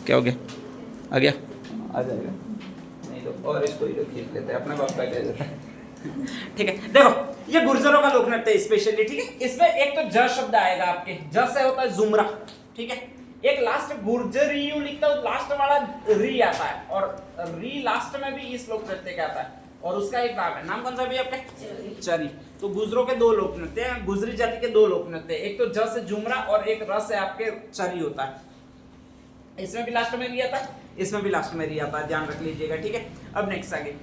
क्या हो गया? आ गया? आ जाएगा। नहीं तो और इसको ही खींच लेते हैं, अपने पास बैठ जाता है। ठीक है, देखो ये गुर्जरों का लोक नृत्य स्पेशली, ठीक है। इसमें एक तो ज शब्द आएगा आपके, ज से होता है जुमरा, ठीक है। एक लास्ट गुर्जरियू लिखता हूं, लास्ट वाला री आता है, और री लास्ट में भी इस लोक नृत्य का आता है, और उसका एक नाम है। नाम कौन सा भी आपका? चरी। तो गुजरों के दो लोक नृत्य हैं, गुजरी जाति के दो लोक नृत्य, एक तो ज से जुमरा और एक र से आपके चरी होता है। इसमें भी लास्ट में री आता है, इसमें भी लास्ट में री आता है, ध्यान रख लीजिएगा, ठीक है। अब नेक्स्ट आगे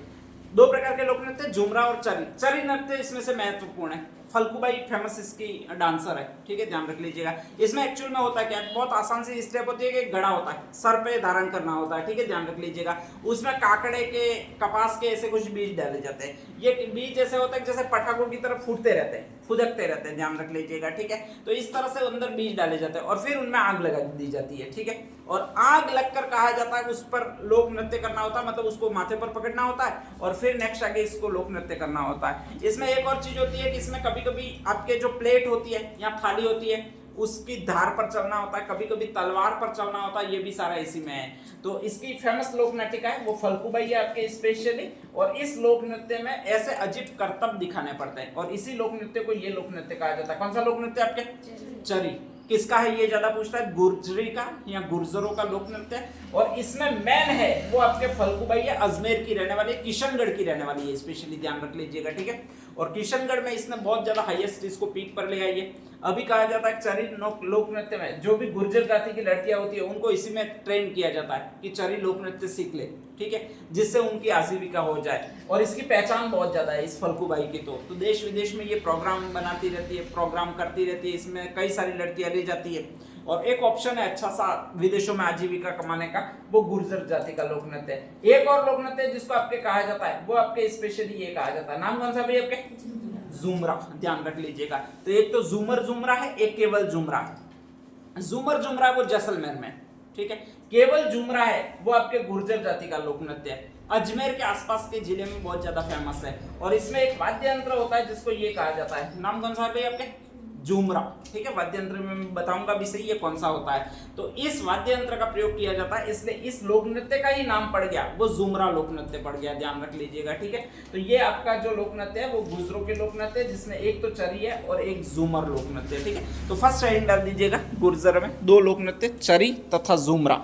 दो प्रकार के लोक नृत्य, जुमरा और चरी। चरी नृत्य इसमें से महत्वपूर्ण है। फल्गुबाई फेमस इसकी डांसर है, ठीक है, ध्यान रख लीजिएगा। इसमें एक्चुअल में होता क्या है, बहुत आसान सी स्टेप होती है कि घड़ा होता है, सर पे धारण करना होता है, ठीक है, ध्यान रख लीजिएगा। उसमें काकड़े के, कपास के ऐसे कुछ बीज डाले जाते हैं। ये बीज ऐसे होता है जैसे पटाखों की तरफ फूटते रहते हैं, फुदकते रहते हैं, ध्यान रख लीजिएगा, ठीक है। तो इस तरह से अंदर बीज डाले जाते हैं और फिर उनमें आग लगा दी जाती है, ठीक है। और आग लगकर कहा जाता है उस पर लोक नृत्य करना होता है, मतलब उसको माथे पर पकड़ना होता है और फिर नेक्स्ट आगे इसको लोक नृत्य करना होता है। इसमें एक और चीज होती है कि इसमें कभी कभी आपके जो प्लेट होती है या थाली होती है उसकी धार पर चलना होता है, कभी कभी तलवार पर चलना होता है, ये भी सारा इसी में है। तो इसकी फेमस लोक नृत्य है वो फल्गुबाई है आपके स्पेशली, और इस लोक नृत्य में ऐसे अजीब करतब दिखाने पड़ते हैं, और इसी लोक नृत्य को ये लोक नृत्य कहा जाता है। कौन सा लोक नृत्य आपके? चरी। किसका है ये ज्यादा पूछता है, गुर्जरी का या गुर्जरों का लोक नृत्य है। और इसमें मैन है वो आपके फल्गुबाई है, अजमेर की रहने वाली है, किशनगढ़ की रहने वाली है, स्पेशली ध्यान रख लीजिएगा, ठीक है। और किशनगढ़ में इसने बहुत ज्यादा हाईएस्ट इसको पीक पर ले आई है। अभी कहा जाता है चरी लोक नृत्य में जो भी गुर्जर जाति की लड़कियां होती है उनको इसी में ट्रेन किया जाता है कि चरी लोक नृत्य सीख ले, ठीक है, जिससे उनकी आजीविका हो जाए। और इसकी पहचान बहुत ज्यादा है इस फल्गुबाई की, तो देश विदेश में ये प्रोग्राम बनाती रहती है, प्रोग्राम करती रहती है, इसमें कई सारी लड़कियां ले जाती है। और एक ऑप्शन है अच्छा सा विदेशों में आजीविका कमाने का, वो गुर्जर जाति का लोक नृत्य है। एक और लोक नृत्य जिसको आपके कहा जाता है वो आपके स्पेशली ये कहा जाता है, नाम कौन सा भी आपके? जुमरा, ध्यान रख लीजिएगा। तो एक तो झूमर जुमरा है, एक केवल जुमरा है। झूमर जुमरा वो जैसलमेर में, ठीक है। केवल जुमरा है वो आपके गुर्जर जाति का लोक नृत्य है, अजमेर के आसपास के जिले में बहुत ज्यादा फेमस है। और इसमें एक वाद्य यंत्र होता है जिसको ये कहा जाता है, नाम कौन सा है आपके? झूमरा, ठीक है। वाद्य यंत्र में मैं बताऊंगा भी सही ये कौन सा होता है। तो इस वाद्य यंत्र का प्रयोग किया जाता है, इसलिए इस लोक नृत्य का ही नाम पड़ गया, वो झूमरा लोक नृत्य पड़ गया, ध्यान रख लीजिएगा, ठीक है। तो ये आपका जो लोक नृत्य है वो गुजरों के लोक नृत्य है, जिसमें एक तो चरी है और एक झूमर लोक नृत्य, ठीक है। तो फर्स्ट लाइन डाल दीजिएगा, गुर्जर में दो लोक नृत्य, चरी तथा झूमरा।